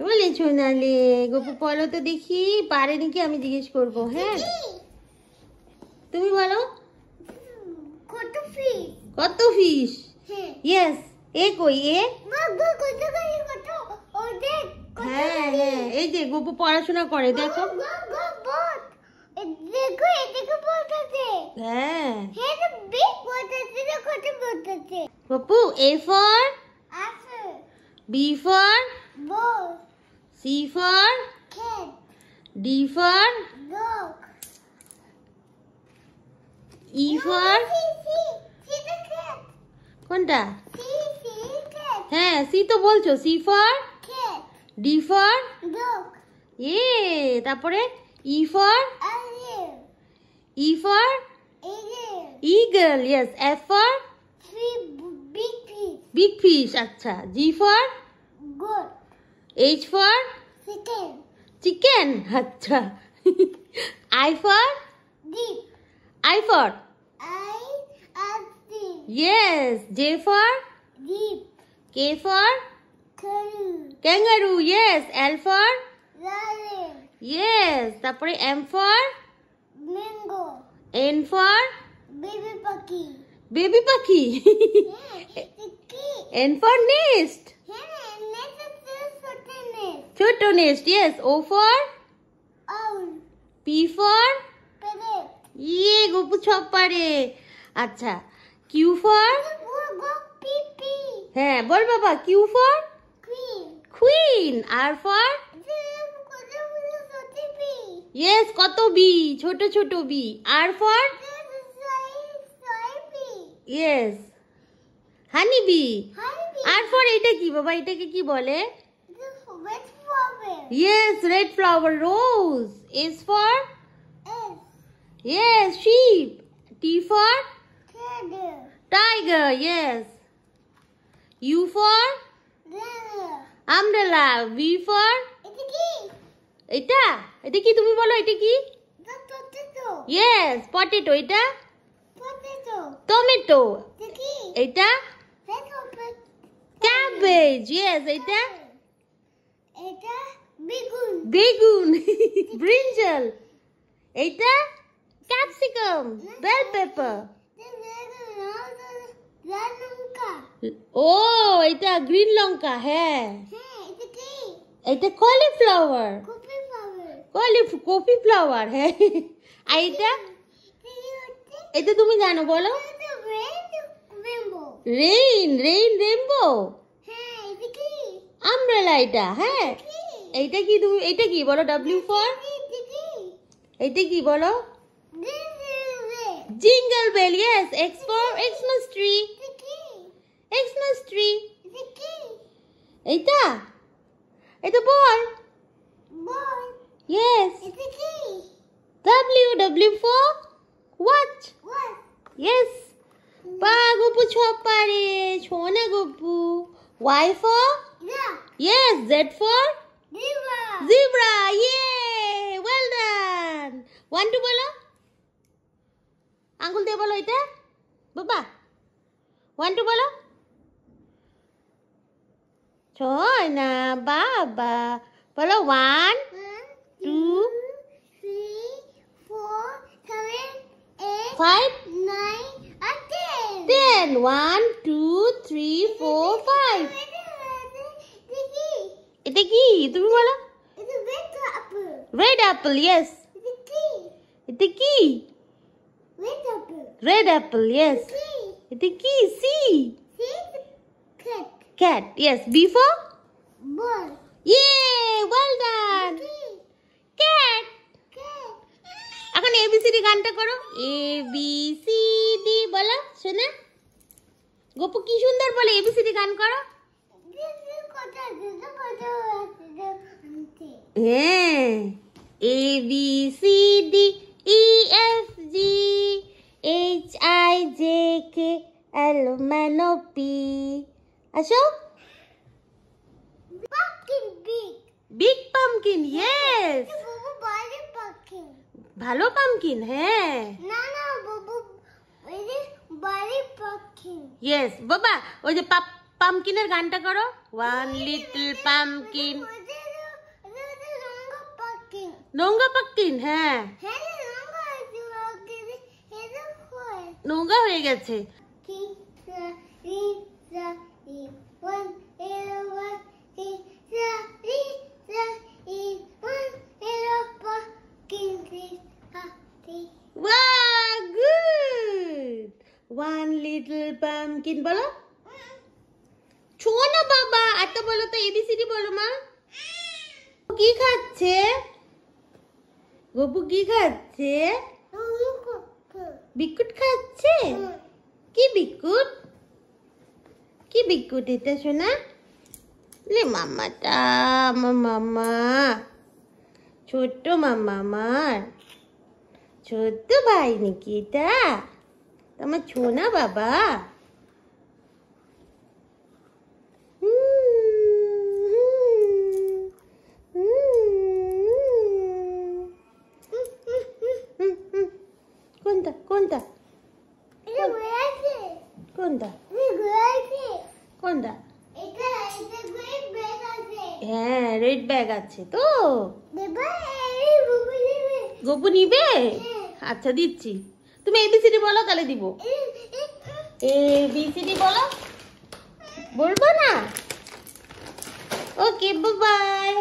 বলে সোনালে গপু বলো তো দেখি পারে নাকি, আমি জিজ্ঞেস করবো। হ্যাঁ তুমি বলো কত ফিশ। ইয়েস এ কই এ? হ্যাঁ হ্যাঁ এই যে গপু পড়াশোনা করে দেখো। হ্যাঁ Gopu A for B for C for D for E for কোনটা? হ্যাঁ C তো বলছো। C for D for এ, তারপরে E for eagle. Yes. F for big fish. আচ্ছা G for H for chicken. আচ্ছা I for yes. J for K for kangaroo. Yes. L for yes. তারপরে M for N for baby পাখি N for nest. ছোট nest. Yes. O for P for ইয়ে গপু সব পারে। আচ্ছা Q for হ্যাঁ বল বাবা Q for queen. R for yes কত বি, ছোট ছোট bee. R for yes honey bee. R for এটা কি বাবা, এটাকে কি বলে? yes red flower rose. S for yes sheep. T for tiger. yes U for umbrella. V for এটা এটা কি তুমি বলো, এটা কি? yes potato. এটা টমেটো। এটা cabbage. yes এটা বেগুন brinjal. এটা ক্যাপসিকাম bell pepper. ও এটা গ্রিন লঙ্কা। হ্যাঁ এটা কলিফ্লাওয়ার। Copy flower. হ্যাঁ আর এটা এটা তুমি জানো বলো? Rain rainbow. আমব্রেলা এটা। হ্যাঁ এইটা কি তুমি, এটা কি বলো? W for এটা কি বলো? Jingle bell. yes X for Xmas tree. এইটা এটা বল। yes W for watch. yes পা গপু সব পারে, সোনা Gopu. Y for yes Z for zebra. yay well done. 1 2 বলো, আঙ্গুল দিয়ে বলো এটা বাবা। 1 2 বলো। ছয় না বাবা, বলো 1 2 5 10 1 2 3 4 5 এটা কি তুমি বলো? red apple. yes এটা কি? red apple. yes এটা কি? C cat. yes B for yay well done. cat. এখন ABCD গানটা করো। ABCD বলো শোনা। গপু কি সুন্দর বলে ABCD গান করো। হ্যাঁ ABCD EFG HIJK LMNOP আসো। big pumpkin. yes ভালো পামকিন। হ্যাঁ yes বাবা ওই যে পামকিনের গানটা করো। 1 little pumpkin নোংরা পাক্কিন, হ্যাঁ নোংরা হয়ে গেছে। Wow, good. One little pumpkin বলো। শোনো বাবা, এত বলো তো এবিসিডি বলো মা। কি খাচ্ছে গপু? কি খাচ্ছে? বিস্কুট খাচ্ছে। কি বিস্কুট? কি বিস্কুট এটা শোনা? লে মামাটা, আমার মামা, ছোট্ট মামা, আমার ছোট্ট ভাই নাকি এটা? তোমার ছোনা বাবা। কোনটা কোনটা কোনটা কোনটা? হ্যাঁ, রেড ব্যাগ আছে তো। গপু নিবে? আচ্ছা দিচ্ছি। তুমি এবিসিডি বলো, তাহলে দিব। এবিসিডি বলো। বলবো না? ওকে, বাই বাই।